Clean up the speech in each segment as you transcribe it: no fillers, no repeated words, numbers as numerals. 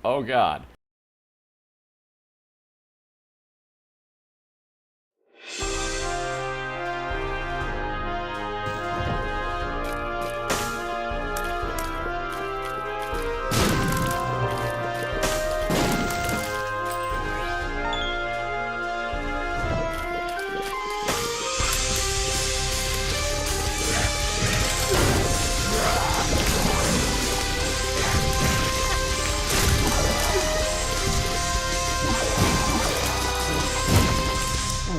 Oh god.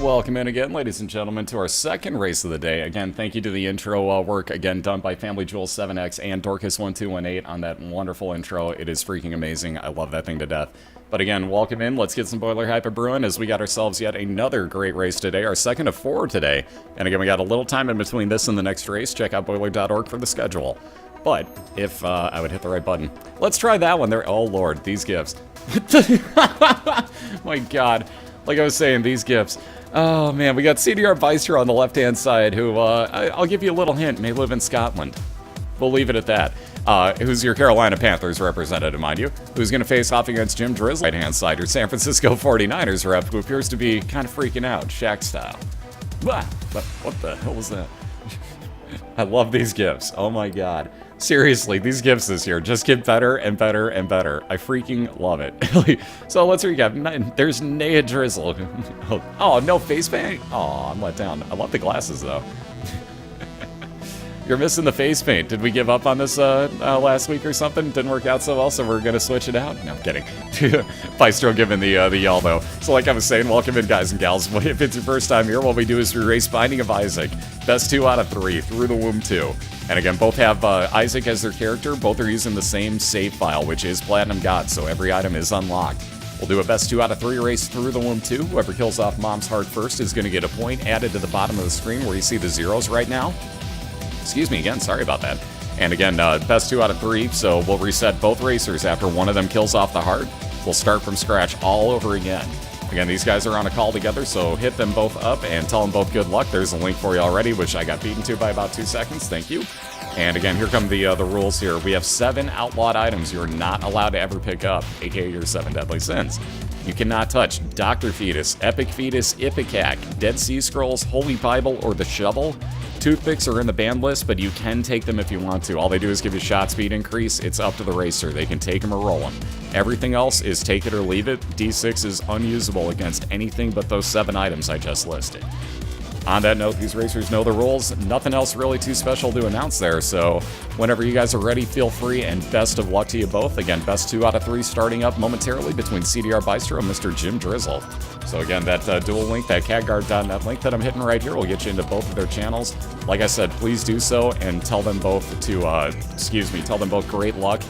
Welcome in again, ladies and gentlemen, to our second race of the day. Again, thank you to the intro work, again, done by Family Jewel 7X and Dorcas1218 on that wonderful intro. It is freaking amazing. I love that thing to death. But again, welcome in. Let's get some boiler hype brewing as we got ourselves yet another great race today, our second of 4 today. And again, we got a little time in between this and the next race. Check out boiler.org for the schedule. But if I would hit the right button, let's try that one there. Oh lord, these gifts. My god. Like I was saying, these gifts. Oh man, we got Cdrbystro on the left-hand side, who, I'll give you a little hint, may live in Scotland. We'll leave it at that. Who's your Carolina Panthers representative, mind you, who's going to face off against JimDrizzle, right-hand side, your San Francisco 49ers rep, who appears to be kind of freaking out, Shaq style. What the hell was that? I love these gifts. Oh my god. Seriously, these gifts this year just get better and better and better. I freaking love it. So let's recap. There's Cdrbystro. Oh, no face paint? Oh, I'm let down. I love the glasses, though. You're missing the face paint. Did we give up on this last week or something? Didn't work out so well, so we're going to switch it out? No, I'm kidding. Bystro giving the yell, though. So like I was saying, welcome in, guys and gals. If it's your first time here, what we do is we race Binding of Isaac. Best 2 out of 3, through the womb 2. And again, both have Isaac as their character. Both are using the same save file, which is Platinum God, so every item is unlocked. We'll do a best 2 out of 3 race through the womb 2. Whoever kills off Mom's Heart first is going to get a point added to the bottom of the screen where you see the zeros right now. Excuse me again, sorry about that. And again, best 2 out of 3, so we'll reset both racers after one of them kills off the heart. We'll start from scratch all over again. Again, these guys are on a call together, so hit them both up and tell them both good luck. There's a link for you already, which I got beaten to by about 2 seconds. Thank you. And again, here come the rules here. We have 7 outlawed items you're not allowed to ever pick up, aka your 7 deadly sins. You cannot touch Dr. Fetus, Epic Fetus, Ipecac, Dead Sea Scrolls, Holy Bible, or the Shovel. Toothpicks are in the ban list, but you can take them if you want to. All they do is give you shot speed increase. It's up to the racer. They can take them or roll them. Everything else is take it or leave it. D6 is unusable against anything but those 7 items I just listed. On that note, these racers know the rules. Nothing else really too special to announce there, so whenever you guys are ready, feel free, and best of luck to you both. Again, best 2 out of 3 starting up momentarily between Cdrbystro and Mr. JimDrizzle. So again, that dual link, that catguard.net link that I'm hitting right here will get you into both of their channels. Like I said, please do so, and tell them both to, tell them both great luck.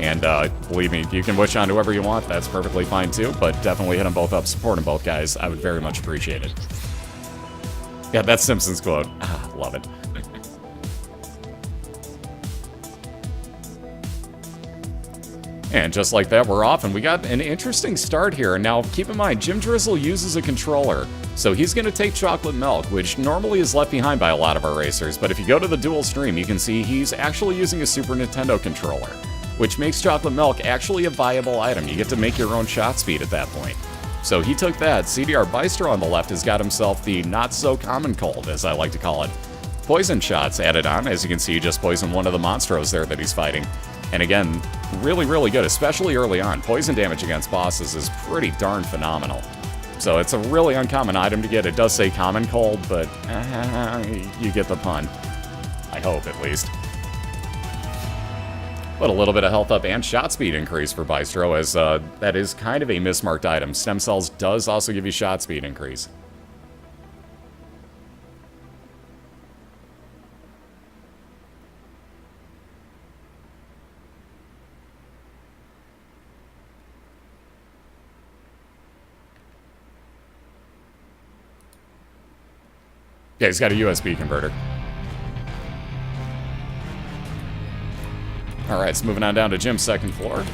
And believe me, you can wish on whoever you want, that's perfectly fine too, but definitely hit them both up, support them both, guys. I would very much appreciate it. Yeah, that's Simpsons quote. Ah, love it. And just like that, we're off, and we got an interesting start here. Now, keep in mind, JimDrizzle uses a controller, so he's going to take Chocolate Milk, which normally is left behind by a lot of our racers, but if you go to the dual stream, you can see he's actually using a Super Nintendo controller, which makes Chocolate Milk actually a viable item. You get to make your own shot speed at that point. So he took that. Cdrbystro on the left has got himself the not-so-common cold, as I like to call it. Poison shots added on. As you can see, he just poisoned one of the monstros there that he's fighting. And again, really, really good, especially early on. Poison damage against bosses is pretty darn phenomenal. So it's a really uncommon item to get. It does say common cold, but you get the pun. I hope, at least. But a little bit of health up and shot speed increase for Bystro, as that is kind of a mismarked item. Stem Cells does also give you shot speed increase. Yeah, he's got a USB converter. Alright, so moving on down to Jim's second floor.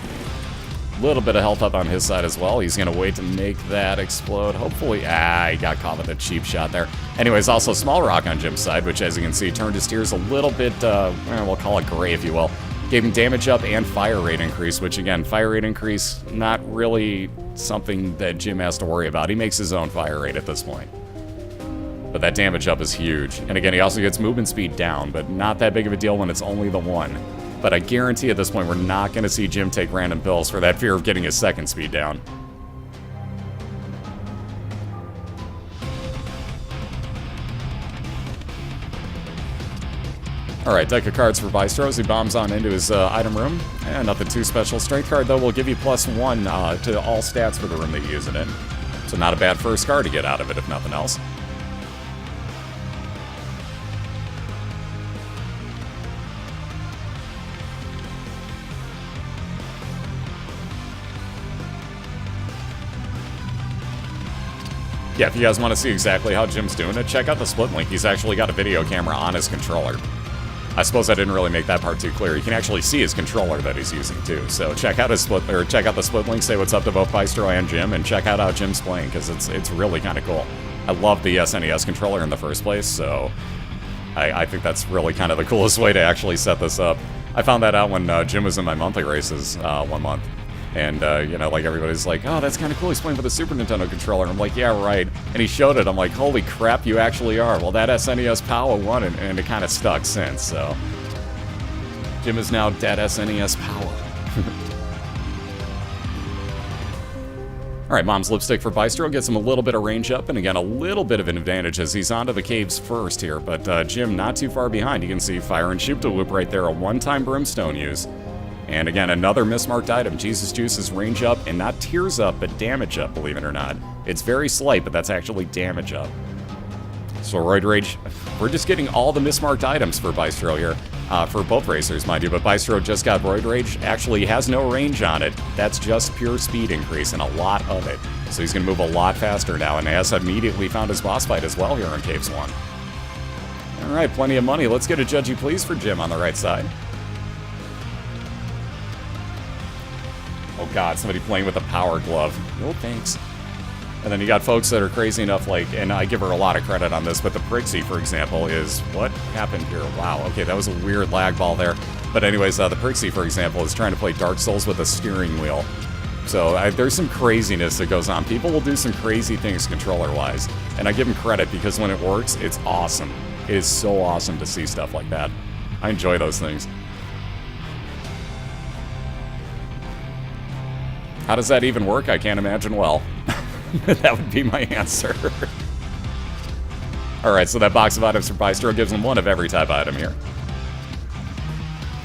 A little bit of health up on his side as well. He's going to wait to make that explode. Hopefully, he got caught with a cheap shot there. Anyways, also Small Rock on Jim's side, which as you can see, turned his tears a little bit, we'll call it gray if you will. Gave him damage up and fire rate increase, which again, fire rate increase, not really something that Jim has to worry about. He makes his own fire rate at this point. But that damage up is huge. And again, he also gets movement speed down, but not that big of a deal when it's only the one. But I guarantee at this point we're not going to see Jim take random pills for that fear of getting his second speed down. Alright, deck of cards for Bystro as he bombs on into his item room. And nothing too special. Strength card, though, will give you +1 to all stats for the room that you use it in. So not a bad first card to get out of it, if nothing else. Yeah, if you guys want to see exactly how Jim's doing it, check out the split link. He's actually got a video camera on his controller. I suppose I didn't really make that part too clear. You can actually see his controller that he's using too. So check out his split, or check out the split link. Say what's up to both Bystro and Jim, and check out how Jim's playing because it's really kind of cool. I love the SNES controller in the first place, so I think that's really kind of the coolest way to actually set this up. I found that out when Jim was in my monthly races 1 month. And, you know, like, everybody's like, oh, that's kind of cool, he's playing with a Super Nintendo controller. I'm like, yeah, right. And he showed it. I'm like, holy crap, you actually are. Well, that SNES POW won, and it kind of stuck since, so. Jim is now dead SNES POW. Alright, Mom's Lipstick for Bystro gets him a little bit of range up, and again, a little bit of an advantage as he's onto the caves first here. But Jim not too far behind. You can see Fire and Shoop to Loop right there, a one-time Brimstone use. And again, another mismarked item. Jesus Juice is range up, and not tears up, but damage up, believe it or not. It's very slight, but that's actually damage up. So Roid Rage, we're just getting all the mismarked items for Bystro here. For both racers, mind you, but Bystro just got Roid Rage. Actually has no range on it. That's just pure speed increase, and a lot of it. So he's going to move a lot faster now, and has immediately found his boss fight as well here in Caves 1. Alright, plenty of money. Let's get a Judgy Please for Jim on the right side. Oh god, somebody playing with a power glove. No thanks. And then you got folks that are crazy enough, like, and I give her a lot of credit on this, but the Prixie, for example, is, what happened here? Wow, okay, that was a weird lag ball there. But anyways, the Prixie, for example, is trying to play Dark Souls with a steering wheel. So there's some craziness that goes on. People will do some crazy things controller-wise, and I give them credit because when it works, it's awesome. It is so awesome to see stuff like that. I enjoy those things. How does that even work? I can't imagine well. That would be my answer. Alright, so that box of items for Bystro gives him one of every type item here.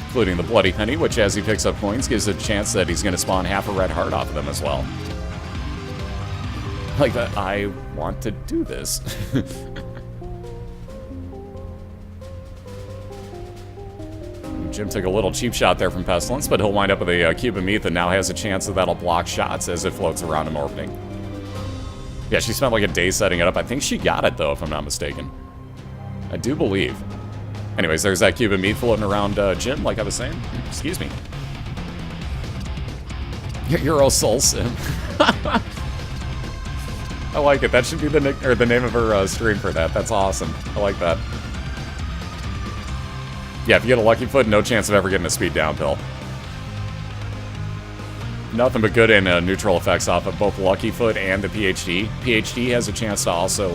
Including the Bloody Penny, which as he picks up coins, gives a chance that he's going to spawn half a red heart off of them as well. Like that, I want to do this. Jim took a little cheap shot there from Pestilence, but he'll wind up with a cube of meat that now has a chance that'll block shots as it floats around him orbiting. Yeah, she spent like a day setting it up. I think she got it, though, if I'm not mistaken. I do believe. Anyways, there's that cube of meat floating around Jim, like I was saying. Excuse me. Euro Soul Sim. I like it. That should be the name of her stream for that. That's awesome. I like that. Yeah, if you get a Lucky Foot, no chance of ever getting a speed down pill. Nothing but good and neutral effects off of both Lucky Foot and the PhD. PhD has a chance to also,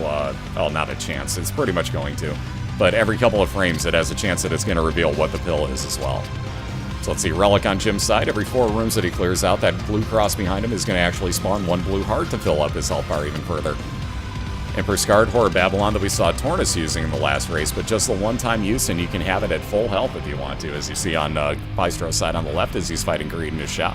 well, not a chance, it's pretty much going to. But every couple of frames, it has a chance that it's going to reveal what the pill is as well. So let's see, Relic on Jim's side. Every 4 rooms that he clears out, that blue cross behind him is going to actually spawn 1 blue heart to fill up his health bar even further. Emperor Scarred, Horror Babylon that we saw Tornus using in the last race, but just the one-time use, and you can have it at full health if you want to, as you see on Bystro's side on the left as he's fighting Greed in his shop.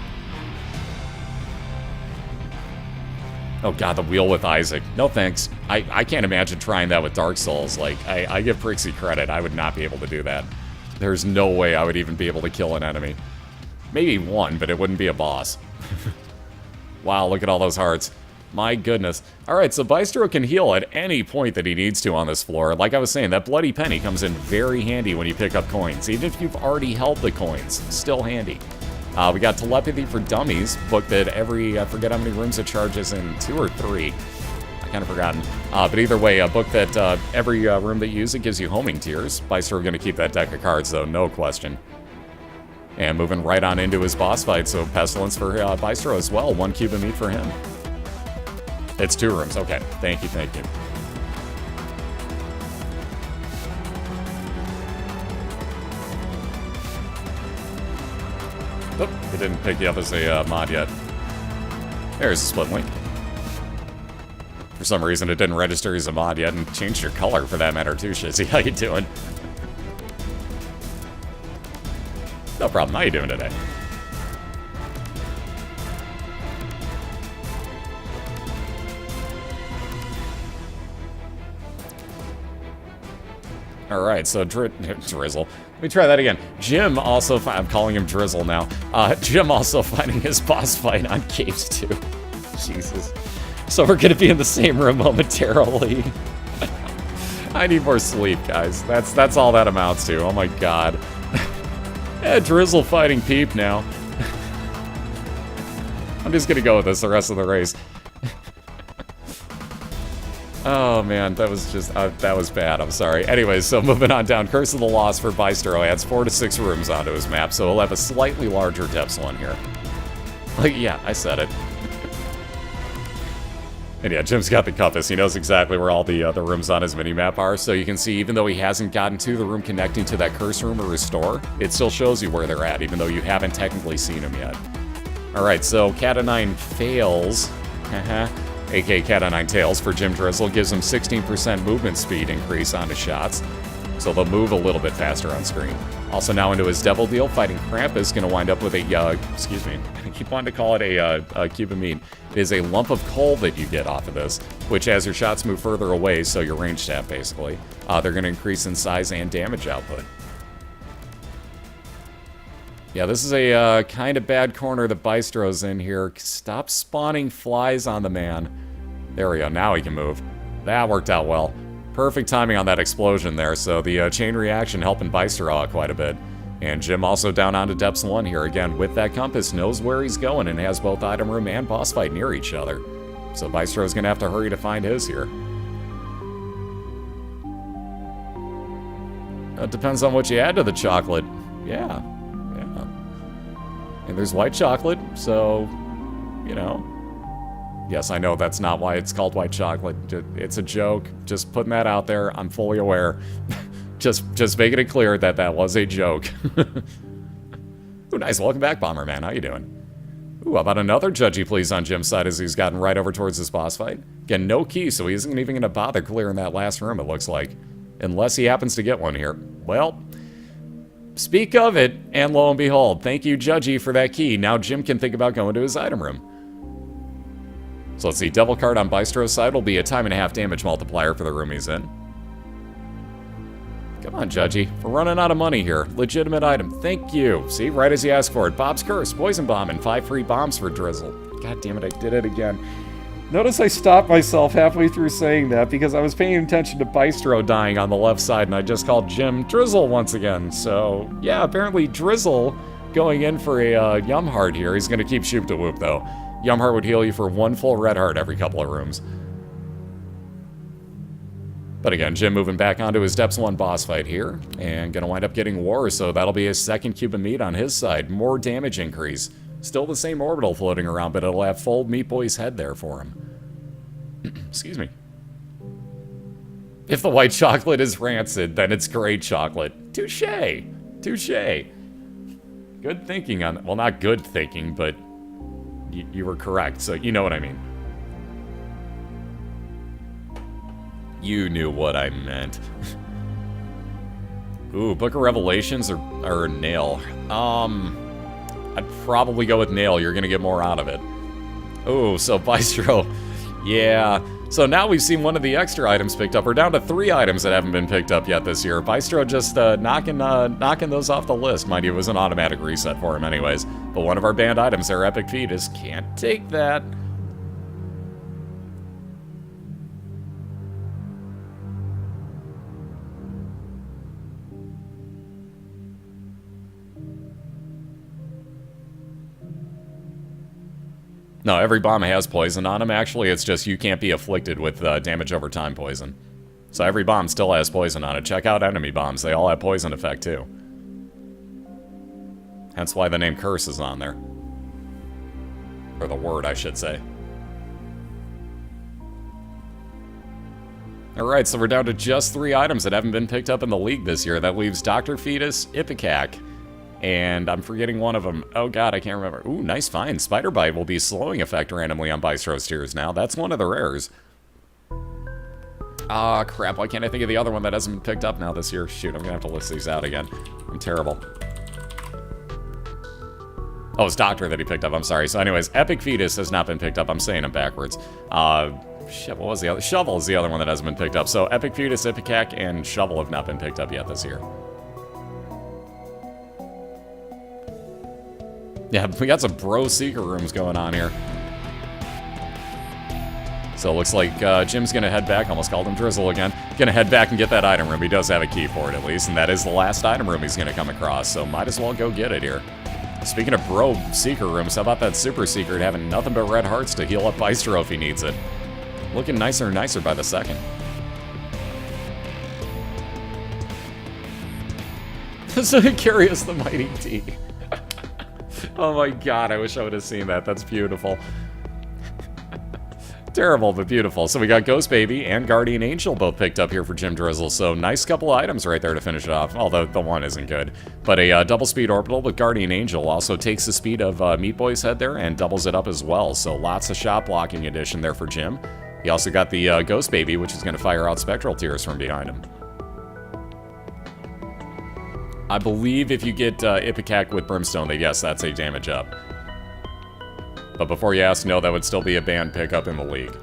Oh god, the wheel with Isaac. No thanks. I can't imagine trying that with Dark Souls. Like, I give Prixie credit. I would not be able to do that. There's no way I would even be able to kill an enemy. Maybe one, but it wouldn't be a boss. Wow, look at all those hearts. My goodness. Alright, so Bystro can heal at any point that he needs to on this floor. Like I was saying, that Bloody Penny comes in very handy when you pick up coins. Even if you've already held the coins, still handy. We got Telepathy for Dummies, book that every, I forget how many rooms it charges in, 2 or 3. I kind of forgotten. But either way, a book that every room that you use, it gives you homing tears. Bystro going to keep that deck of cards, though, no question. And moving right on into his boss fight, so Pestilence for Bystro as well. 1 cube of meat for him. It's 2 rooms. Okay, thank you, thank you. Oh, it didn't pick you up as a mod yet. There's a split link. For some reason, it didn't register as a mod yet, and changed your color for that matter too, Shizzy. How you doing? No problem. How you doing today? All right, so Drizzle. Let me try that again. Jim also, I'm calling him Drizzle now. Jim also fighting his boss fight on Caves 2. Jesus. So we're gonna be in the same room momentarily. I need more sleep, guys. That's all that amounts to. Oh my god. Yeah, Drizzle fighting Peep now. I'm just gonna go with this the rest of the race. Oh man, that was just, that was bad, I'm sorry. Anyways, so moving on down, Curse of the Lost for Bystro adds 4 to 6 rooms onto his map, so he'll have a slightly larger depths one here. Like, yeah, I said it. And yeah, Jim's got the compass. He knows exactly where all the rooms on his minimap are, so you can see even though he hasn't gotten to the room connecting to that curse room or restore, it still shows you where they're at, even though you haven't technically seen them yet. Alright, so Cat of 9 fails, aka Cat of 9 tails for JimDrizzle, gives him 16% movement speed increase on his shots, so they'll move a little bit faster on screen. Also now into his Devil Deal, fighting Krampus, gonna wind up with a, excuse me, I keep wanting to call it a cube of meat. It is a lump of coal that you get off of this, which as your shots move further away, so your range stat basically, they're gonna increase in size and damage output. Yeah, this is a kind of bad corner that Bystro's in here. Stop spawning flies on the man. There we go, now he can move. That worked out well. Perfect timing on that explosion there, so the chain reaction helping Bystro out quite a bit. And Jim also down onto Depths 1 here, again, with that compass, knows where he's going and has both item room and boss fight near each other. So Bystro's gonna have to hurry to find his here. It depends on what you add to the chocolate. Yeah. And there's white chocolate, so, you know. Yes, I know that's not why it's called white chocolate. It's a joke. Just putting that out there. I'm fully aware. just making it clear that that was a joke. Ooh, nice. Welcome back, Bomberman. How you doing? Ooh, how about another judgy please on Jim's side as he's gotten right over towards his boss fight? Again, no key, so he isn't even going to bother clearing that last room, it looks like. Unless he happens to get one here. Well, speak of it, and lo and behold, thank you, Judgy, for that key. Now Jim can think about going to his item room. So let's see, Devil Card on Bystro's side will be a 1.5 damage multiplier for the room he's in. Come on, Judgy. We're running out of money here. Legitimate item. Thank you. See, right as you asked for it. Bob's Curse, Poison Bomb, and 5 free bombs for Drizzle. God damn it, I did it again. Notice I stopped myself halfway through saying that because I was paying attention to Bystro dying on the left side and I just called JimDrizzle once again. So, yeah, apparently Drizzle going in for a Yum Heart here. He's going to keep Shoop to Whoop, though. Yum Heart would heal you for 1 full red heart every couple of rooms. But again, Jim moving back onto his Depths 1 boss fight here and going to wind up getting War, so that'll be his 2nd cube of meat on his side. More damage increase. Still the same orbital floating around, but it'll have full Meat Boy's head there for him. Excuse me. If the white chocolate is rancid, then it's great chocolate. Touché. Touché. Good thinking on... Well, not good thinking, but you were correct, so you know what I mean. You knew what I meant. Ooh, Book of Revelations or Nail. I'd probably go with Nail. You're going to get more out of it. Oh, so Bystro. Yeah. So now we've seen one of the extra items picked up. We're down to 3 items that haven't been picked up yet this year. Bystro just knocking those off the list. Mind you, it was an automatic reset for him anyways. But one of our banned items, their Epic Fetus, can't take that. No, every bomb has poison on them. Actually, it's just you can't be afflicted with damage over time poison. So every bomb still has poison on it. Check out enemy bombs. They all have poison effect, too. Hence why the name Curse is on there. Or the word, I should say. Alright, so we're down to just 3 items that haven't been picked up in the league this year. That leaves Dr. Fetus, Ipecac, and I'm forgetting one of them. Oh god, I can't remember. Ooh, nice find. Spider Bite will be slowing effect randomly on Bystro's tiers now. That's one of the rares. Ah, crap, why can't I think of the other one that hasn't been picked up now this year? Shoot, I'm gonna have to list these out again. I'm terrible. Oh, it's Doctor that he picked up, I'm sorry. So anyways, Epic Fetus has not been picked up. I'm saying them backwards. Shit, what was the other? Shovel is the other one that hasn't been picked up. So Epic Fetus, Ipecac, and Shovel have not been picked up yet this year. Yeah, we got some bro seeker rooms going on here. So it looks like Jim's gonna head back. Almost called him Drizzle again. Gonna head back and get that item room. He does have a key for it at least, and that is the last item room he's gonna come across. So might as well go get it here. Speaking of bro seeker rooms, how about that super secret having nothing but red hearts to heal up Bystro if he needs it? Looking nicer and nicer by the second. So Curious the Mighty T. Oh my god, I wish I would have seen that. That's beautiful. Terrible, but beautiful. So we got Ghost Baby and Guardian Angel both picked up here for JimDrizzle. So nice couple of items right there to finish it off. Although the one isn't good. But a double speed orbital with Guardian Angel also takes the speed of Meat Boy's head there and doubles it up as well. So lots of shot blocking addition there for Jim. He also got the Ghost Baby, which is going to fire out Spectral Tears from behind him. I believe if you get Ipecac with Brimstone, then yes, that's a damage up. But before you ask, no, that would still be a banned pickup in the league.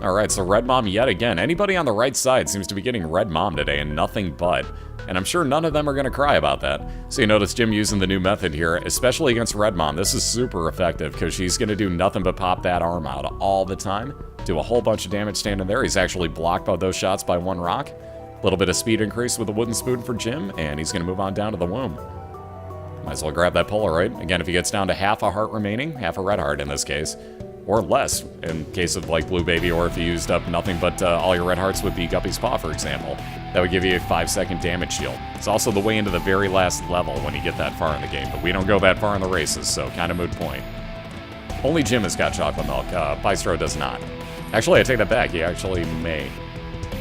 Alright, so Red Mom yet again. Anybody on the right side seems to be getting Red Mom today and nothing but. And I'm sure none of them are going to cry about that. So you notice Jim using the new method here, especially against Red Mom. This is super effective because she's going to do nothing but pop that arm out all the time. Do a whole bunch of damage standing there. He's actually blocked by those shots by 1 rock. A little bit of speed increase with a wooden spoon for Jim, and he's going to move on down to the womb. Might as well grab that Polaroid. Again, if he gets down to half a heart remaining, half a red heart in this case, or less in case of like Blue Baby, or if you used up nothing but all your red hearts with the Guppy's Paw, for example, that would give you a 5-second damage shield. It's also the way into the very last level when you get that far in the game, but we don't go that far in the races, so kind of moot point. Only Jim has got chocolate milk. Bystro does not. Actually, I take that back. He actually may.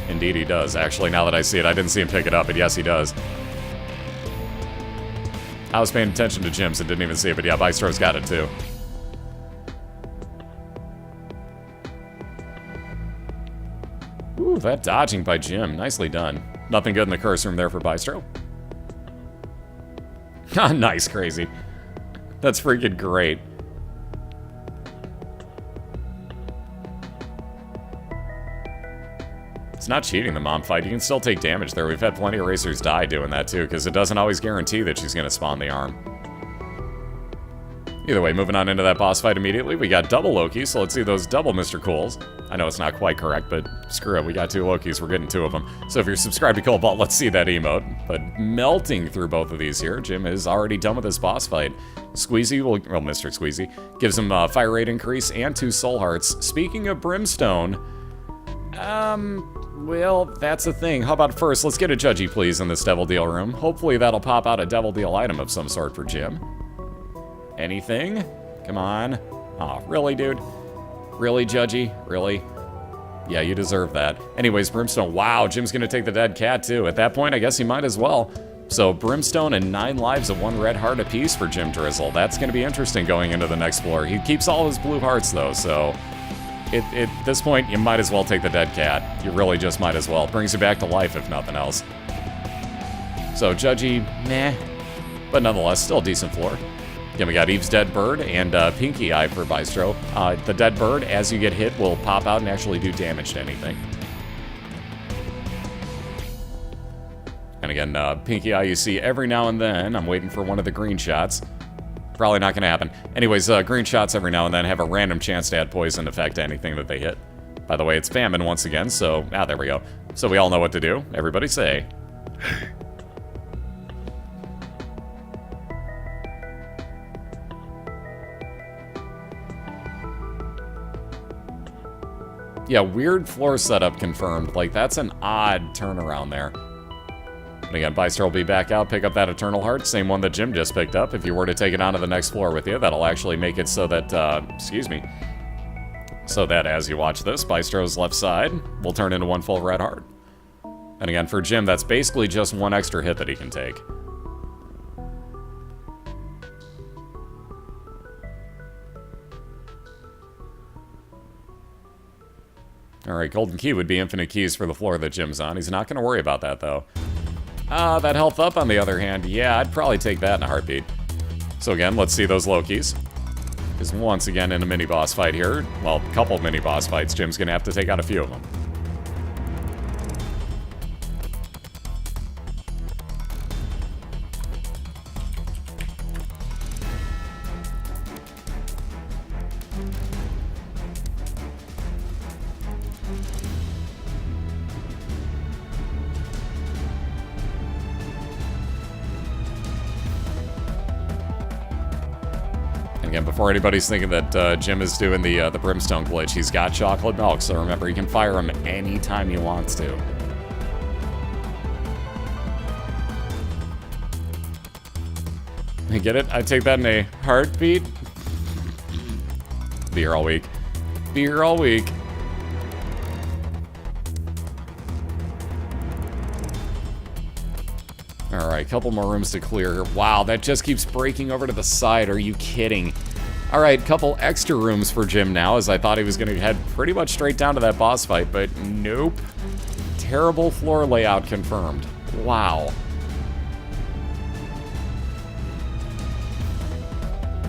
Indeed he does. Actually, now that I see it, I didn't see him pick it up, but yes, he does. I was paying attention to Jim's and didn't even see it, but yeah, Bystro's got it too. Ooh, that dodging by Jim. Nicely done. Nothing good in the curse room there for Bystro. Ah, nice, Crazy. That's freaking great. It's not cheating the mom fight. You can still take damage there. We've had plenty of racers die doing that too, because it doesn't always guarantee that she's going to spawn the arm. Either way, moving on into that boss fight immediately. We got double Loki, so let's see those double Mr. Cools. I know it's not quite correct, but screw it. We got 2 Lokis. We're getting 2 of them. So if you're subscribed to Cobalt, let's see that emote. But melting through both of these here. Jim is already done with this boss fight. Squeezy will, well, Mr. Squeezy, gives him a fire rate increase and 2 soul hearts. Speaking of Brimstone, well, that's the thing. How about first, let's get a Judgy, please, in this Devil Deal room. Hopefully that'll pop out a Devil Deal item of some sort for Jim. Anything? Come on. Oh, really, dude? Really, Judgy? Really? Yeah, you deserve that. Anyways, Brimstone. Wow, Jim's gonna take the dead cat, too. At that point, I guess he might as well. So, Brimstone and 9 lives of 1 red heart apiece for JimDrizzle. That's gonna be interesting going into the next floor. He keeps all his blue hearts, though, so... At this point, you might as well take the dead cat. You really just might as well. Brings you back to life, if nothing else. So, Judgy, meh. But nonetheless, still a decent floor. Then we got Eve's Dead Bird and Pinky Eye for Bystro. The Dead Bird, as you get hit, will pop out and actually do damage to anything. And again, Pinky Eye you see every now and then. I'm waiting for one of the green shots. Probably not going to happen. Anyways, green shots every now and then have a random chance to add poison effect to anything that they hit. By the way, it's famine once again, so... Ah, there we go. So we all know what to do. Everybody say... Yeah, weird floor setup confirmed. Like, that's an odd turnaround there. And again, Bystro will be back out, pick up that Eternal Heart, same one that Jim just picked up. If you were to take it onto the next floor with you, that'll actually make it so that, so that as you watch this, Bystro's left side will turn into one full red heart. And again, for Jim, that's basically just one extra hit that he can take. Alright, Golden Key would be infinite keys for the floor that Jim's on. He's not going to worry about that, though. That health up, on the other hand, yeah, I'd probably take that in a heartbeat. So again, let's see those low keys. Because once again, in a mini-boss fight here, well, a couple of mini-boss fights, Jim's going to have to take out a few of them. Again, before anybody's thinking that Jim is doing the Brimstone glitch, he's got chocolate milk, so remember, you can fire him anytime he wants to. You get it? I take that in a heartbeat. Be here all week. Be here all week. Alright, couple more rooms to clear here. Wow, that just keeps breaking over to the side. Are you kidding? Alright, couple extra rooms for Jim now, as I thought he was going to head pretty much straight down to that boss fight, but nope. Terrible floor layout confirmed. Wow.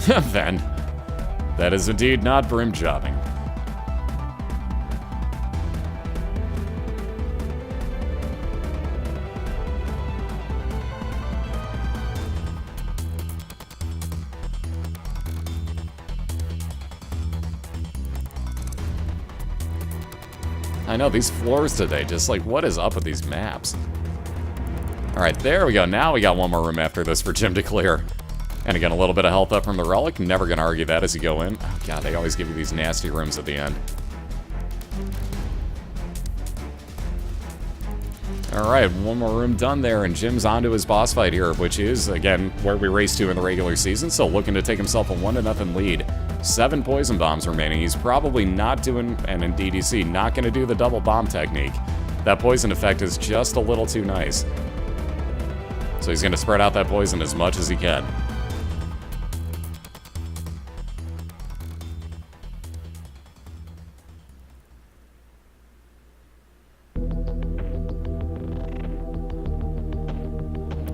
Then, that is indeed not brim jobbing. I know, these floors today, just like, what is up with these maps? Alright, there we go. Now we got one more room after this for Jim to clear. And again, a little bit of health up from the relic. Never gonna argue that as you go in. Oh god, they always give you these nasty rooms at the end. Alright, one more room done there, and Jim's onto his boss fight here, which is, again, where we raced to in the regular season, so looking to take himself a 1-0 lead. 7 poison bombs remaining. He's probably not doing, and in DDC, not going to do the double bomb technique. That poison effect is just a little too nice. So he's going to spread out that poison as much as he can.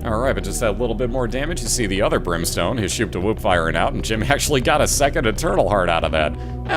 Alright, but just that little bit more damage. You see the other Brimstone, his Shoop to Whoop firing out, and Jim actually got a second Eternal Heart out of that.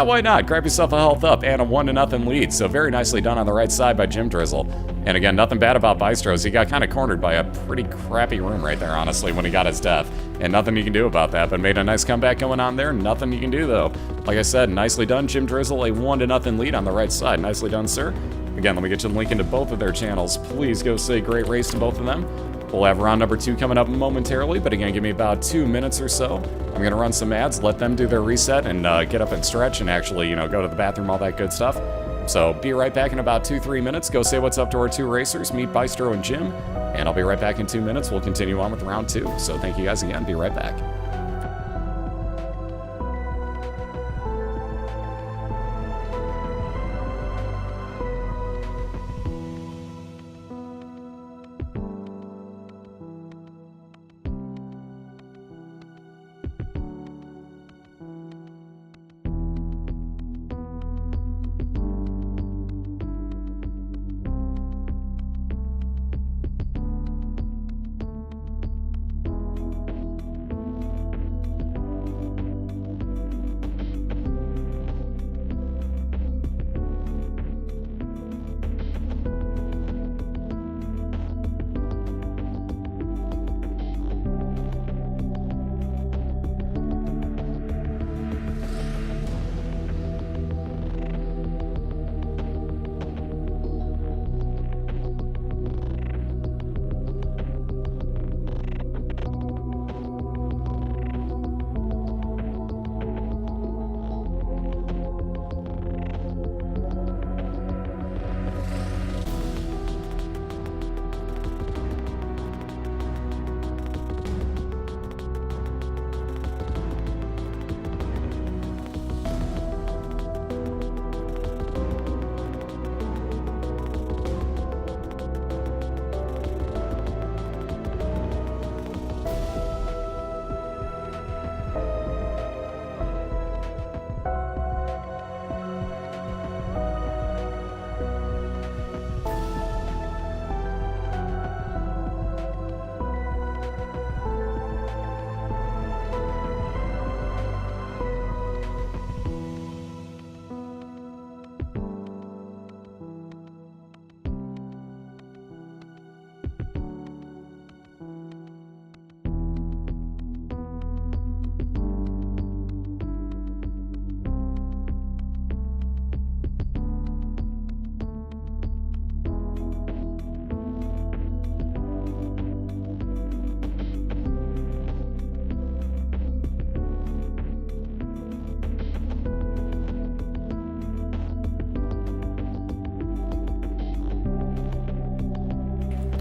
Why not? Grab yourself a health up and a 1-0 lead. So very nicely done on the right side by JimDrizzle. And again, nothing bad about Bystro's. He got kind of cornered by a pretty crappy room right there, honestly, when he got his death. And nothing you can do about that, but made a nice comeback going on there. Nothing you can do, though. Like I said, nicely done, JimDrizzle. A 1-0 lead on the right side. Nicely done, sir. Again, let me get you the link into both of their channels. Please go say great race to both of them. We'll have round number 2 coming up momentarily, but again, give me about 2 minutes or so. I'm going to run some ads, let them do their reset, and get up and stretch, and actually, go to the bathroom, all that good stuff. So be right back in about 2-3 minutes. Go say what's up to our 2 racers, meet Bystro and Jim, and I'll be right back in 2 minutes. We'll continue on with round 2. So thank you guys again. Be right back.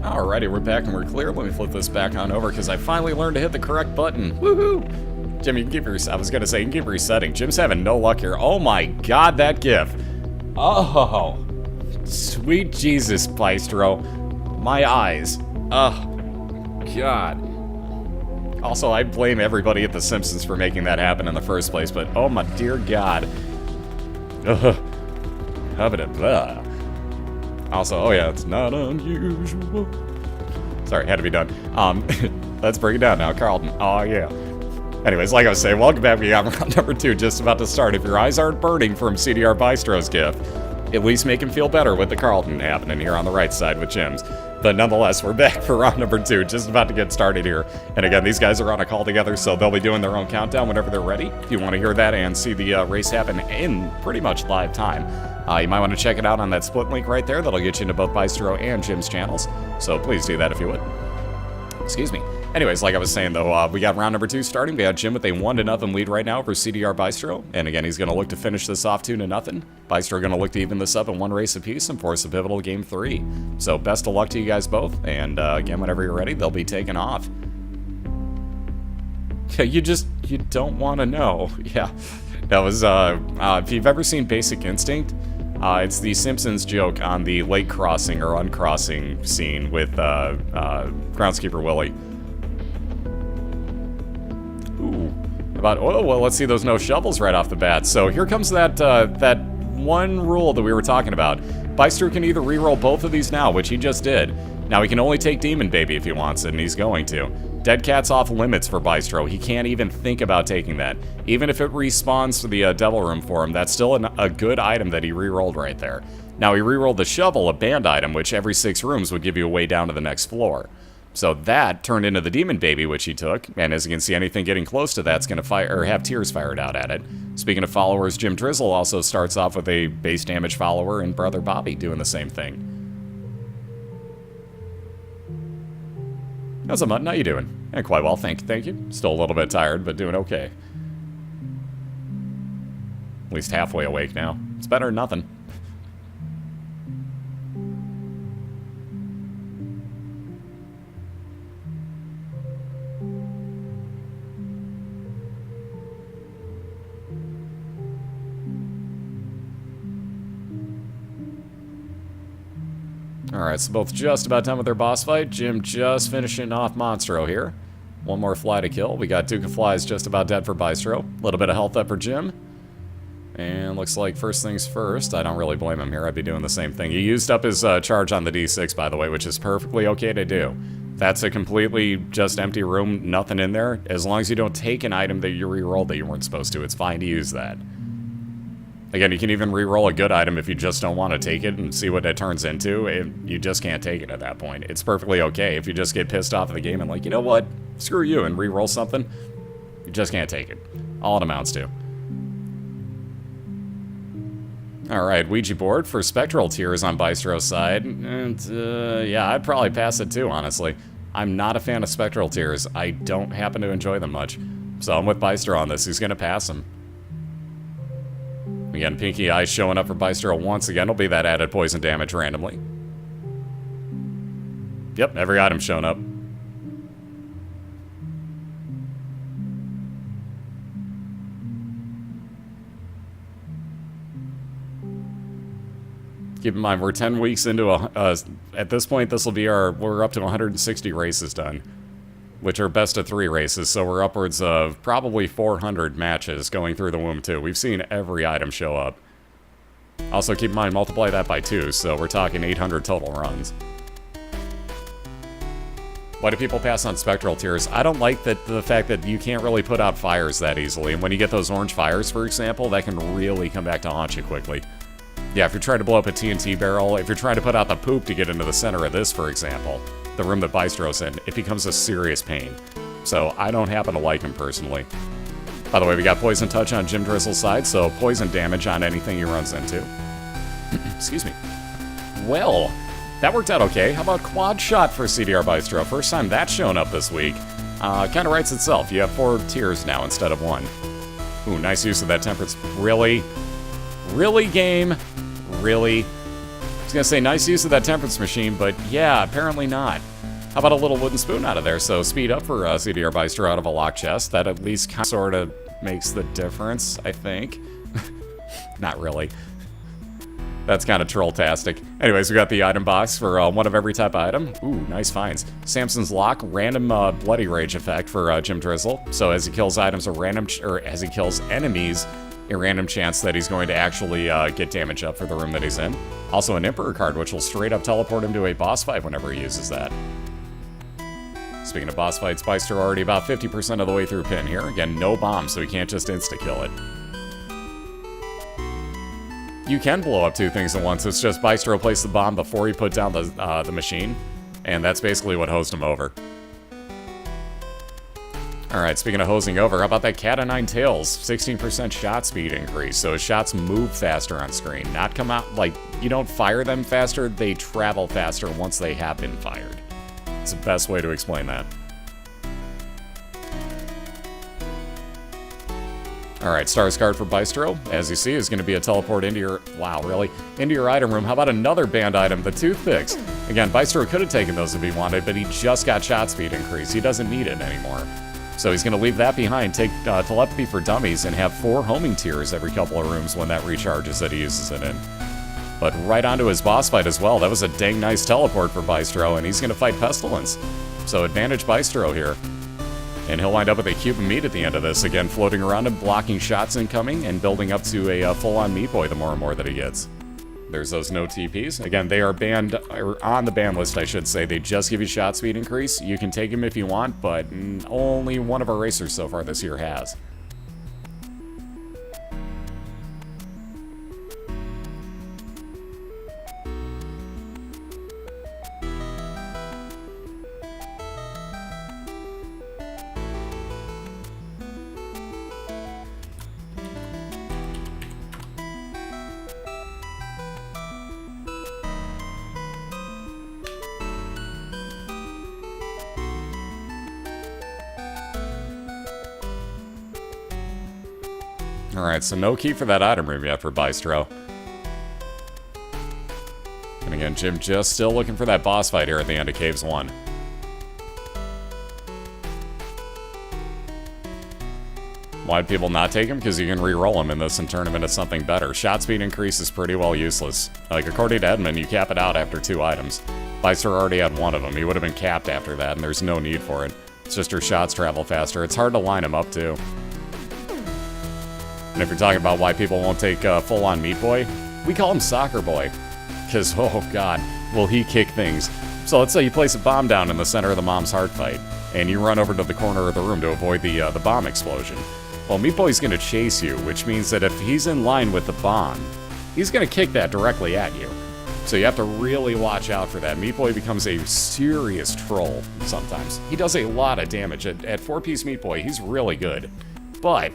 Alrighty, we're back and we're clear. Let me flip this back on over because I finally learned to hit the correct button. Woohoo! Jim, you can keep I was gonna say, you can keep resetting. Jim's having no luck here. Oh my god, that gif. Oh, sweet Jesus, Bystro. My eyes. Oh, God. Also, I blame everybody at The Simpsons for making that happen in the first place, but oh my dear God. Ugh. Also, oh yeah, it's not unusual. Sorry, had to be done. Let's break it down now, Carlton. Oh yeah. Anyways, like I was saying, welcome back. We got round number 2 just about to start. If your eyes aren't burning from Cdrbystro's gift, at least make him feel better with the Carlton happening here on the right side with Jim's. But nonetheless, we're back for round number 2, just about to get started here. And again, these guys are on a call together, so they'll be doing their own countdown whenever they're ready. If you want to hear that and see the race happen in pretty much live time, you might want to check it out on that split link right there. That'll get you into both Bystro and Jim's channels. So please do that if you would. Excuse me. Anyways, like I was saying though, we got round number 2 starting. We got Jim with a 1-0 lead right now over Cdrbystro. And again, he's going to look to finish this off 2-0. Bystro going to look to even this up in 1 race apiece and force a pivotal game 3. So best of luck to you guys both. And again, whenever you're ready, they'll be taking off. Yeah, you don't want to know. Yeah, that was, if you've ever seen Basic Instinct, it's the Simpsons joke on the lake crossing or uncrossing scene with groundskeeper Willie. Ooh, oh well, let's see those no shovels right off the bat. So here comes that that one rule that we were talking about. Bystro can either reroll both of these now, which he just did. Now he can only take Demon Baby if he wants it, and he's going to. Dead Cat's off limits for Bystro. He can't even think about taking that. Even if it respawns to the Devil Room for him, that's still a good item that he rerolled right there. Now he rerolled the shovel, a banned item, which every 6 rooms would give you a way down to the next floor. So that turned into the Demon Baby, which he took, and as you can see, anything getting close to that's going to fire or have tears fired out at it. Speaking of followers, JimDrizzle also starts off with a base damage follower, and Brother Bobby doing the same thing. How's it, Mutton? How you doing? Yeah, quite well, thank you. Still a little bit tired, but doing okay. At least halfway awake now. It's better than nothing. Alright, so both just about done with their boss fight. Jim just finishing off Monstro here. 1 more fly to kill. We got Duke of Flies just about dead for Bystro. A little bit of health up for Jim. And looks like first things first. I don't really blame him here. I'd be doing the same thing. He used up his charge on the D6, by the way, which is perfectly okay to do. That's a completely just empty room, nothing in there. As long as you don't take an item that you re-rolled that you weren't supposed to, it's fine to use that. Again, you can even re-roll a good item if you just don't want to take it and see what it turns into. You just can't take it at that point. It's perfectly okay if you just get pissed off of the game and like, you know what? Screw you, and re-roll something. You just can't take it. All it amounts to. Alright, Ouija board for Spectral Tears on Bystro's side. And, yeah, I'd probably pass it too, honestly. I'm not a fan of Spectral Tears. I don't happen to enjoy them much. So I'm with Bystro on this. He's going to pass them. Again, Pinky Eye showing up for Bystro once again. Will be that added poison damage randomly. Yep, every item showing up. Keep in mind, we're 10 weeks into at this point, this will be we're up to 160 races done, which are best of 3 races, so we're upwards of probably 400 matches going through the womb, too. We've seen every item show up. Also, keep in mind, multiply that by 2, so we're talking 800 total runs. Why do people pass on Spectral Tears? I don't like the fact that you can't really put out fires that easily, and when you get those orange fires, for example, that can really come back to haunt you quickly. Yeah, if you're trying to blow up a TNT barrel, if you're trying to put out the poop to get into the center of this, for example, the room that Bystro's in, it becomes a serious pain. So I don't happen to like him personally. By the way, we got Poison Touch on JimDrizzle's side, so poison damage on anything he runs into. Excuse me. Well, that worked out okay. How about Quad Shot for Cdrbystro? First time that's shown up this week. Kind of writes itself. You have 4 tiers now instead of 1. Ooh, nice use of that Temperance. Really? Really, game? Really? was going to say, nice use of that temperance machine, but yeah, apparently not. How about a little wooden spoon out of there? So speed up for Cdrbystro out of a lock chest. That at least kind of sort of makes the difference, I think. Not really. That's kind of troll-tastic. Anyways, we got the item box for one of every type of item. Ooh, nice finds. Samson's Lock, random Bloody Rage effect for JimDrizzle. So as he kills items, as he kills enemies, a random chance that he's going to actually get damage up for the room that he's in. Also an Emperor card, which will straight up teleport him to a boss fight whenever he uses that. Speaking of boss fights, Bystro already about 50% of the way through pin here. Again, no bomb, so he can't just insta-kill it. You can blow up two things at once. It's just Bystro placed the bomb before he put down the machine, and that's basically what hosed him over. Alright, speaking of hosing over, how about that cat o' nine tails? 16% shot speed increase, so his shots move faster on screen. Not come out, like, you don't fire them faster, they travel faster once they have been fired. It's the best way to explain that. Alright, Stars card for Bystro, as you see, is going to be a teleport into your... Wow, really? Into your item room. How about another banned item, the toothpicks? Again, Bystro could have taken those if he wanted, but he just got shot speed increase. He doesn't need it anymore. So he's going to leave that behind, take Telepathy for Dummies, and have 4 homing tiers every couple of rooms when that recharges that he uses it in. But right onto his boss fight as well. That was a dang nice teleport for Bystro, and he's going to fight Pestilence. So advantage Bystro here. And he'll wind up with a cube of meat at the end of this, again floating around him, blocking shots incoming, and building up to a full-on Meat Boy the more and more that he gets. There's those no TPs. Again, they are banned, or on the ban list, I should say. They just give you shot speed increase. You can take them if you want, but only one of our racers so far this year has. Alright, so no key for that item room yet for Bystro. And again, Jim just still looking for that boss fight here at the end of Caves 1. Why'd people not take him? Because you can re-roll him in this and turn him into something better. Shot speed increase is pretty well useless. Like, according to Edmund, you cap it out after 2 items. Bystro already had 1 of them. He would have been capped after that, and there's no need for it. It's just your shots travel faster. It's hard to line him up, too. And if you're talking about why people won't take full-on Meat Boy, we call him Soccer Boy. Because, oh god, will he kick things. So let's say you place a bomb down in the center of the mom's heart fight, and you run over to the corner of the room to avoid the bomb explosion. Well, Meat Boy's going to chase you, which means that if he's in line with the bomb, he's going to kick that directly at you. So you have to really watch out for that. Meat Boy becomes a serious troll sometimes. He does a lot of damage. At 4-piece Meat Boy, he's really good. But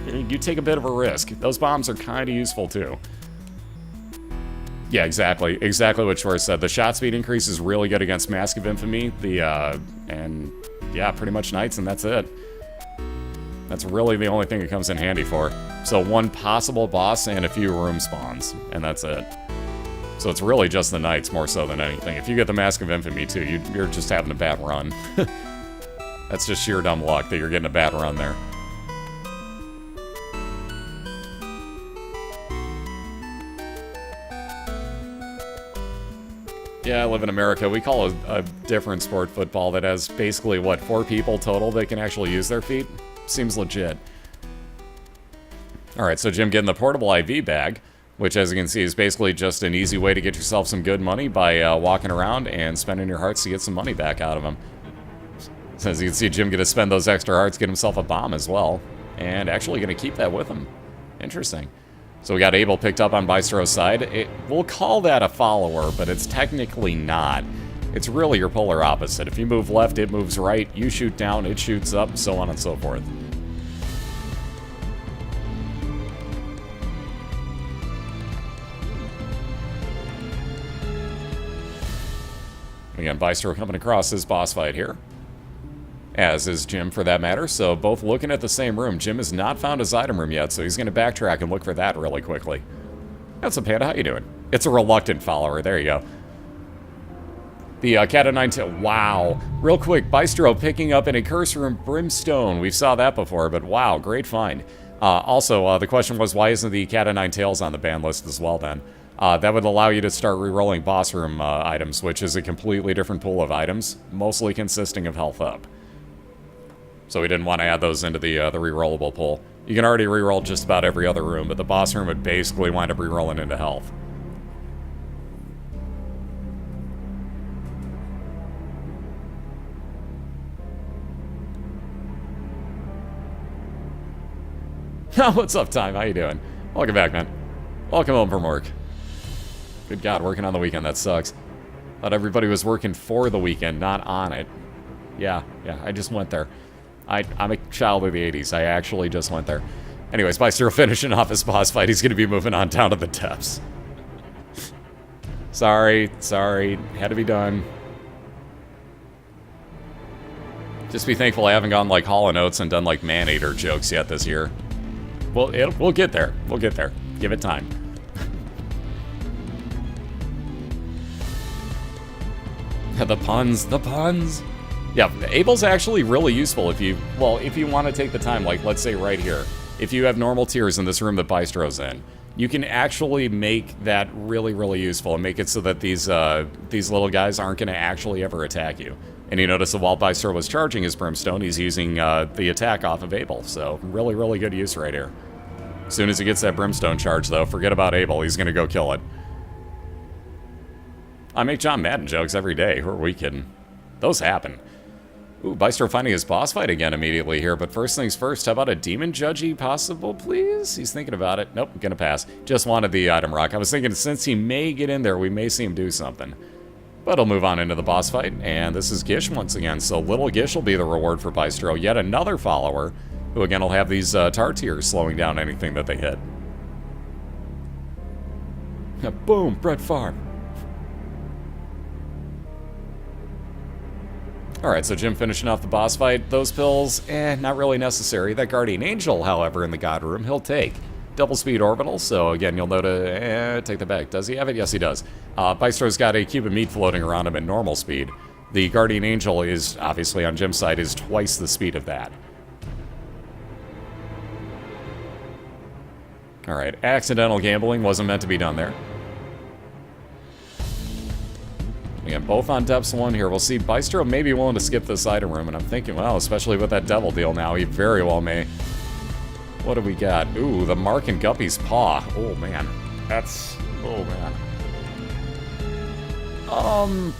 you take a bit of a risk. Those bombs are kind of useful too. Yeah, exactly. Exactly what Shore said. The shot speed increase is really good against Mask of Infamy. And yeah, pretty much Knights, and that's it. That's really the only thing it comes in handy for. So 1 possible boss and a few room spawns, and that's it. So it's really just the Knights more so than anything. If you get the Mask of Infamy too, you're just having a bad run. That's just sheer dumb luck that you're getting a bad run there. Yeah, I live in America. We call a different sport football that has basically, what, 4 people total that can actually use their feet? Seems legit. Alright, so Jim getting the portable IV bag, which as you can see is basically just an easy way to get yourself some good money by walking around and spending your hearts to get some money back out of them. So as you can see, Jim going to spend those extra hearts, get himself a bomb as well, and actually going to keep that with him. Interesting. So we got Abel picked up on Bystro's side. We'll call that a follower, but it's technically not. It's really your polar opposite. If you move left, it moves right. You shoot down, it shoots up, so on and so forth. Again, Bystro coming across his boss fight here. As is Jim, for that matter, so both looking at the same room. Jim has not found his item room yet, so he's going to backtrack and look for that really quickly. That's a panda. How you doing? It's a reluctant follower. There you go. The Cat of Nine Tails. Wow. Real quick, Bystro picking up in a curse room Brimstone. We've saw that before, but wow, great find. Also, the question was, why isn't the Cat of Nine Tails on the ban list as well then? That would allow you to start re-rolling boss room items, which is a completely different pool of items, mostly consisting of health up. So we didn't want to add those into the re-rollable pool. You can already re-roll just about every other room, but the boss room would basically wind up re-rolling into health. What's up, Time? How you doing? Welcome back, man. Welcome home from work. Good God, working on the weekend, that sucks. Thought everybody was working for the weekend, not on it. Yeah, I just went there. I'm a child of the 80s. I actually just went there. Anyways, Bystro finishing off his boss fight. He's going to be moving on down to the depths. Sorry. Had to be done. Just be thankful I haven't gone like Hall & Oates and done like Man-Eater jokes yet this year. Well, we'll get there. We'll get there. Give it time. The puns. Yeah, Abel's actually really useful if you want to take the time, like, let's say right here. If you have normal tiers in this room that Bystro's in, you can actually make that really, really useful and make it so that these little guys aren't going to actually ever attack you. And you notice that while Bystro was charging his Brimstone, he's using the attack off of Abel. So really, really good use right here. As soon as he gets that Brimstone charge, though, forget about Abel. He's going to go kill it. I make John Madden jokes every day. Who are we kidding? Those happen. Ooh, Bystro finding his boss fight again immediately here. But first things first, how about a Demon Judgy possible, please? He's thinking about it. Nope, gonna pass. Just wanted the item rock. I was thinking since he may get in there, we may see him do something. But he'll move on into the boss fight. And this is Gish once again. So little Gish will be the reward for Bystro. Yet another follower who again will have these tar tiers slowing down anything that they hit. Boom, Brett Farm. Alright, so Jim finishing off the boss fight. Those pills, not really necessary. That Guardian Angel, however, in the God Room, he'll take. Double speed orbital, so again, you'll know to take the back. Does he have it? Yes, he does. Bystro's got a cube of meat floating around him at normal speed. The Guardian Angel is, obviously on Jim's side, is twice the speed of that. Alright, accidental gambling wasn't meant to be done there. Again, both on depths 1 here. We'll see Bystro may be willing to skip this item room, and I'm thinking, well, especially with that devil deal now, he very well may. What do we got? Ooh, the Mark and Guppy's Paw. Oh, man. That's... oh, man.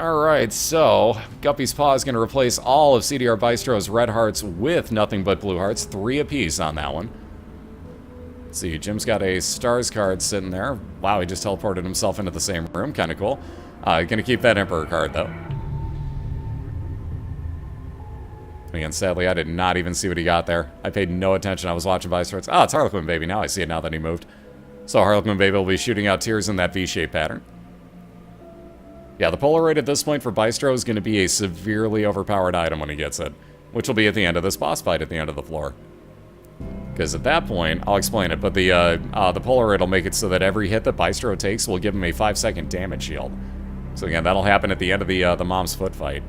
Alright, so Guppy's Paw is going to replace all of Cdrbystro's red hearts with nothing but blue hearts. 3 apiece on that one. Let's see, Jim's got a Stars card sitting there. Wow, he just teleported himself into the same room. Kind of cool. Gonna keep that Emperor card, though. Again, sadly, I did not even see what he got there. I paid no attention. I was watching Bystro. Oh, it's Harlequin Baby. Now I see it now that he moved. So Harlequin Baby will be shooting out tiers in that V-shape pattern. Yeah, the Polaroid at this point for Bystro is going to be a severely overpowered item when he gets it, which will be at the end of this boss fight at the end of the floor. Because at that point, I'll explain it, but the Polaroid will make it so that every hit that Bystro takes will give him a 5-second damage shield. So again, that'll happen at the end of the Mom's Foot fight.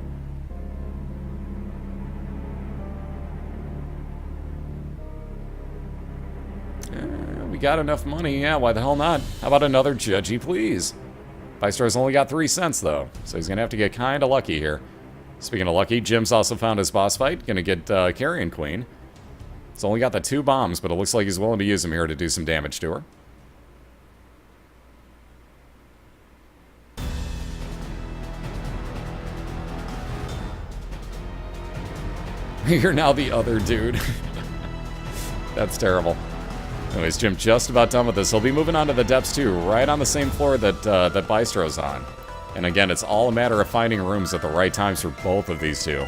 We got enough money, yeah, why the hell not? How about another Judgy, please? Bystro's only got 3 cents, though, so he's gonna have to get kinda lucky here. Speaking of lucky, Jim's also found his boss fight, gonna get Carrion Queen. He's only got the 2 bombs, but it looks like he's willing to use them here to do some damage to her. You're now the other dude. That's terrible. Anyways, Jim just about done with this. He'll be moving on to the depths too, right on the same floor that that Bystro's on. And again, it's all a matter of finding rooms at the right times for both of these two.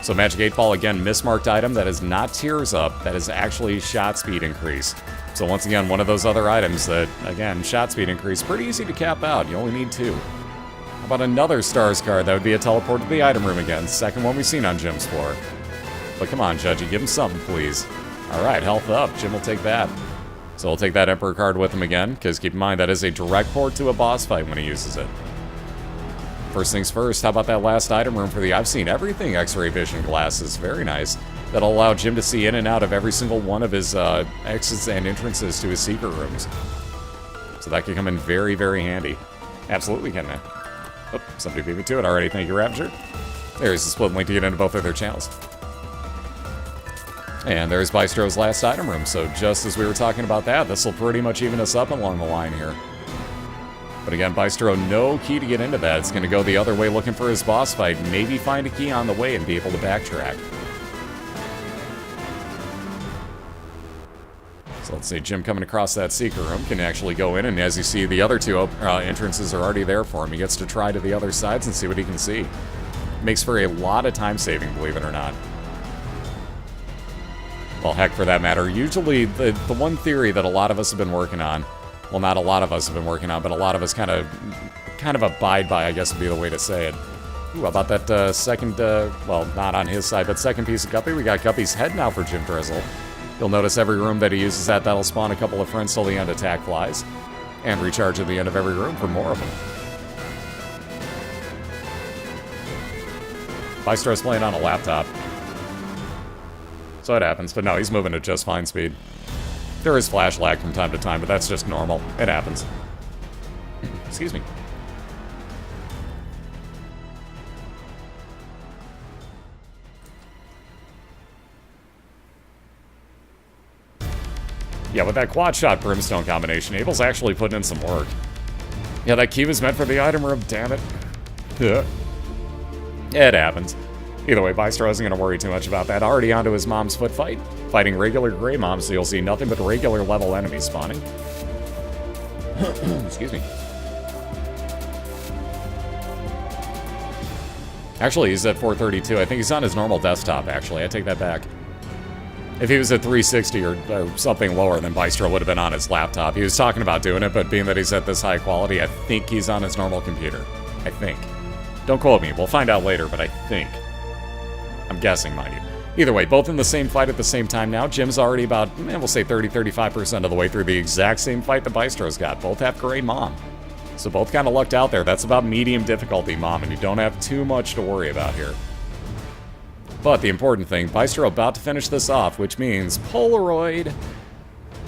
So Magic 8 Ball, again, mismarked item that is not tiers up, that is actually shot speed increase. So once again, one of those other items that, again, shot speed increase, pretty easy to cap out. You only need 2. How about another Stars card? That would be a teleport to the item room again. Second one we've seen on Jim's floor. But come on, Judgy, give him something, please. Alright, health up. Jim will take that. So we'll take that Emperor card with him again, because keep in mind that is a direct port to a boss fight when he uses it. First things first, how about that last item room for the I've Seen Everything X-ray vision glasses? Very nice. That'll allow Jim to see in and out of every single one of his exits and entrances to his secret rooms. So that can come in very, very handy. Absolutely can, man. Oh, somebody beat me to it already. Thank you, Rapture. There's the split link to get into both of their channels. And there's Bystro's last item room. So just as we were talking about that, this will pretty much even us up along the line here. But again, Bystro, no key to get into that. It's going to go the other way looking for his boss fight. Maybe find a key on the way and be able to backtrack. So let's see, Jim coming across that secret room can actually go in, and as you see, the other two entrances are already there for him. He gets to try to the other sides and see what he can see. Makes for a lot of time saving, believe it or not. Well, heck, for that matter, usually the one theory that a lot of us have been working on, well, not a lot of us have been working on, but a lot of us kind of abide by, I guess would be the way to say it. Ooh, how about that second, well, not on his side, but second piece of Guppy? We got Guppy's head now for JimDrizzle. You'll notice every room that he uses that'll spawn a couple of friends till the end attack flies. And recharge at the end of every room for more of them. Bystro's playing on a laptop. So it happens, but no, he's moving at just fine speed. There is flash lag from time to time, but that's just normal. It happens. Excuse me. Yeah, with that quad shot Brimstone combination, Abel's actually putting in some work. Yeah, that key was meant for the item room, damn it. It happens. Either way, Bystro isn't going to worry too much about that. Already onto his mom's foot fight. Fighting regular Grey Mom, so you'll see nothing but regular level enemies spawning. Excuse me. Actually, he's at 432. I think he's on his normal desktop, actually. I take that back. If he was at 360 or something lower, then Bystro would have been on his laptop. He was talking about doing it, but being that he's at this high quality, I think he's on his normal computer. I think. Don't quote me. We'll find out later, but I think. I'm guessing, mind you. Either way, both in the same fight at the same time now. Jim's already about, we'll say 30-35% of the way through the exact same fight that Bystro's got. Both have Grey Mom. So both kind of lucked out there. That's about medium difficulty Mom, and you don't have too much to worry about here. But the important thing, Bystro about to finish this off, which means Polaroid.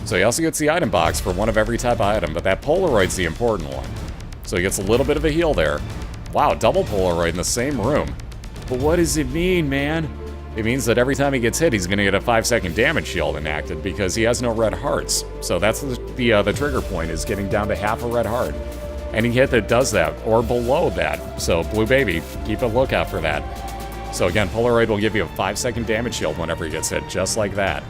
So he also gets the item box for one of every type of item, but that Polaroid's the important one. So he gets a little bit of a heal there. Wow, double Polaroid in the same room. But what does it mean, man? It means that every time he gets hit, he's going to get a 5-second damage shield enacted because he has no red hearts. So that's the trigger point, is getting down to half a red heart. Any hit that does that, or below that. So, Blue Baby, keep a lookout for that. So again, Polaroid will give you a 5-second damage shield whenever he gets hit, just like that.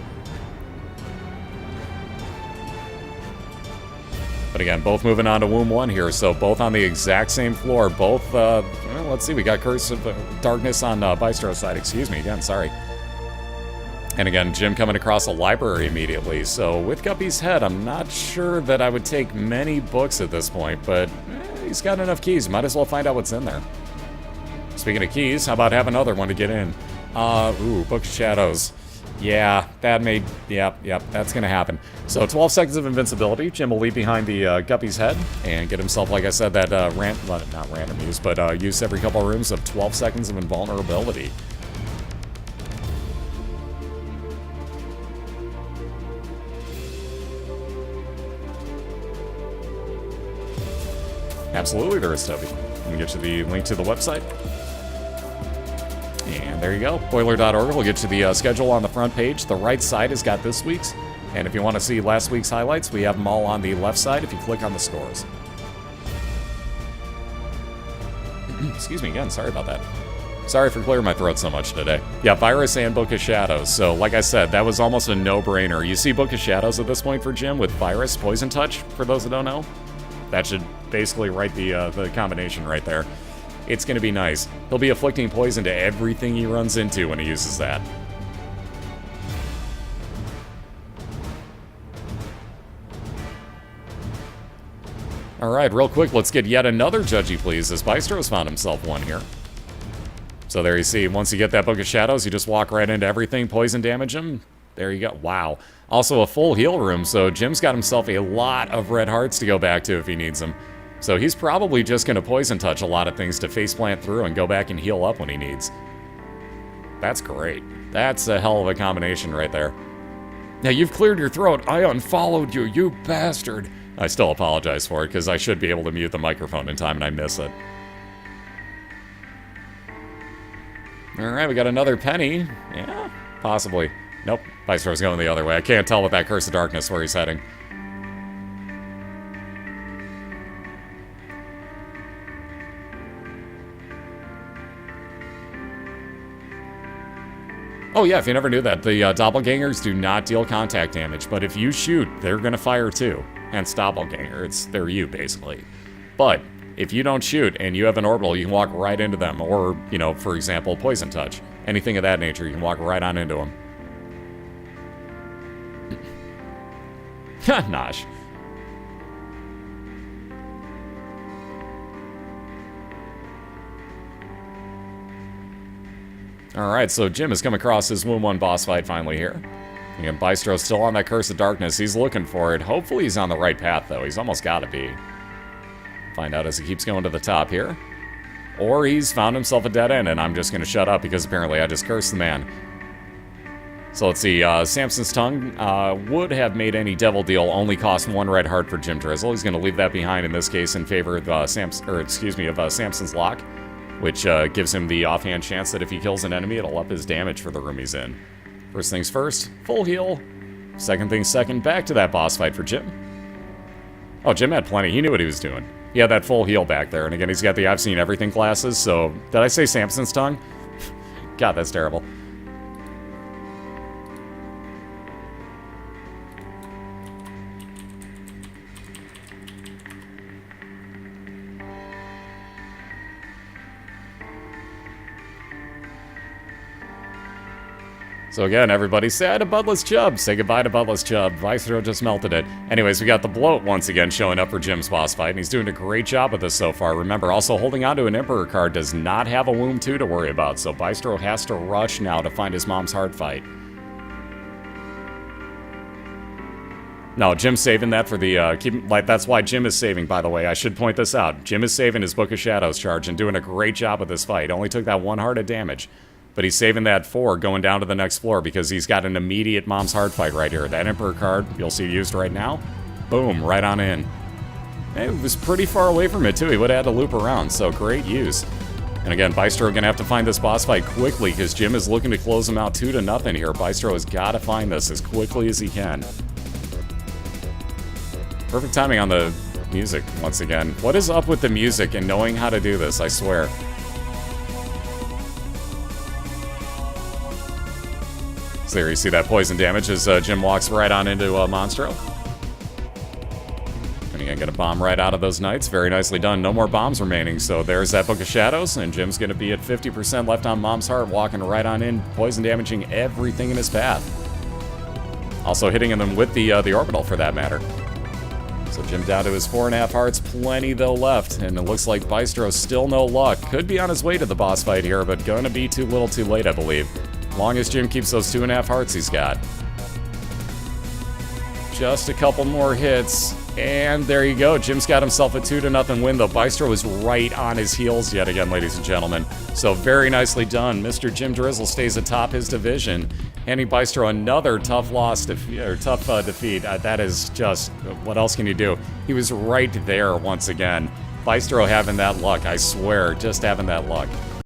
But again, both moving on to Womb 1 here, so both on the exact same floor. Both, well, let's see, we got Curse of Darkness on Bystro's side, excuse me again, sorry. And again, Jim coming across a library immediately, so with Guppy's head, I'm not sure that I would take many books at this point, but he's got enough keys, might as well find out what's in there. Speaking of keys, how about have another one to get in? Ooh, Book of Shadows. Yeah, that made... Yep, that's gonna happen. So, 12 seconds of invincibility. Jim will leave behind the Guppy's head and get himself, like I said, that well, not random use, but use every couple of rooms of 12 seconds of invulnerability. Absolutely, there is, Toby. Let me get you the link to the website. And there you go. BOILeR.org will get you the schedule on the front page. The right side has got this week's. And if you want to see last week's highlights, we have them all on the left side if you click on the scores. Excuse me again, sorry about that. Sorry for clearing my throat so much today. Yeah, Virus and Book of Shadows. So, like I said, that was almost a no-brainer. You see Book of Shadows at this point for Jim with Virus, Poison Touch, for those that don't know. That should basically write the combination right there. It's going to be nice. He'll be afflicting poison to everything he runs into when he uses that. Alright, real quick, let's get yet another Judgy Please, as Bystro's found himself one here. So there you see, once you get that Book of Shadows, you just walk right into everything, poison damage him. There you go. Wow. Also a full heal room, so Jim's got himself a lot of red hearts to go back to if he needs them. So he's probably just going to poison touch a lot of things to faceplant through and go back and heal up when he needs. That's great. That's a hell of a combination right there. Now, you've cleared your throat. I unfollowed you, you bastard. I still apologize for it, because I should be able to mute the microphone in time, and I miss it. Alright, we got another penny. Yeah, possibly. Nope, Bystro's going the other way. I can't tell with that Curse of Darkness where he's heading. Oh yeah, if you never knew that, the doppelgangers do not deal contact damage, but if you shoot, they're gonna fire too. Hence doppelganger, they're you, basically. But, if you don't shoot and you have an orbital, you can walk right into them, or, you know, for example, poison touch. Anything of that nature, you can walk right on into them. Nosh. Alright, so Jim has come across his Wound 1 boss fight finally here. Again, Bystro's still on that Curse of Darkness. He's looking for it. Hopefully he's on the right path, though. He's almost got to be. Find out as he keeps going to the top here. Or he's found himself a dead end, and I'm just going to shut up because apparently I just cursed the man. So let's see. Samson's Tongue would have made any devil deal only cost 1 red heart for JimDrizzle. He's going to leave that behind in this case in favor of Samson's Lock, which gives him the offhand chance that if he kills an enemy, it'll up his damage for the room he's in. First things first, full heal. Second things second, back to that boss fight for Jim. Oh, Jim had plenty. He knew what he was doing. He had that full heal back there. And again, he's got the I've Seen Everything classes, so... Did I say Samson's Tongue? God, that's terrible. So again, everybody say hi to Budless Chubb. Say goodbye to Budless Chubb. Bystro just melted it. Anyways, we got the Bloat once again showing up for Jim's boss fight, and he's doing a great job with this so far. Remember, also holding on to an Emperor card does not have a Womb 2 to worry about, so Bystro has to rush now to find his mom's heart fight. No, Jim's saving that for the, that's why Jim is saving, by the way. I should point this out. Jim is saving his Book of Shadows charge and doing a great job with this fight. Only took that 1 heart of damage. But he's saving that for going down to the next floor because he's got an immediate mom's heart fight right here. That Emperor card, you'll see used right now. Boom, right on in. It was pretty far away from it, too. He would have had to loop around, so great use. And again, Bystro gonna have to find this boss fight quickly because Jim is looking to close him out 2-0 here. Bystro has got to find this as quickly as he can. Perfect timing on the music, once again. What is up with the music and knowing how to do this, I swear. So there you see that poison damage as Jim walks right on into Monstro. And again, get a bomb right out of those knights. Very nicely done. No more bombs remaining. So there's that Book of Shadows, and Jim's going to be at 50% left on Mom's Heart, walking right on in, poison damaging everything in his path. Also hitting them with the orbital, for that matter. So Jim down to his 4.5 hearts. Plenty, though, left. And it looks like Bystro still no luck. Could be on his way to the boss fight here, but going to be too little too late, I believe. Long as Jim keeps those 2.5 hearts he's got. Just a couple more hits, and there you go. Jim's got himself a 2-0 win, though. Bystro is right on his heels yet again, ladies and gentlemen. So very nicely done. Mr. JimDrizzle stays atop his division, handing Bystro another tough defeat. That is just, what else can you do? He was right there once again. Bystro having that luck, I swear, just having that luck.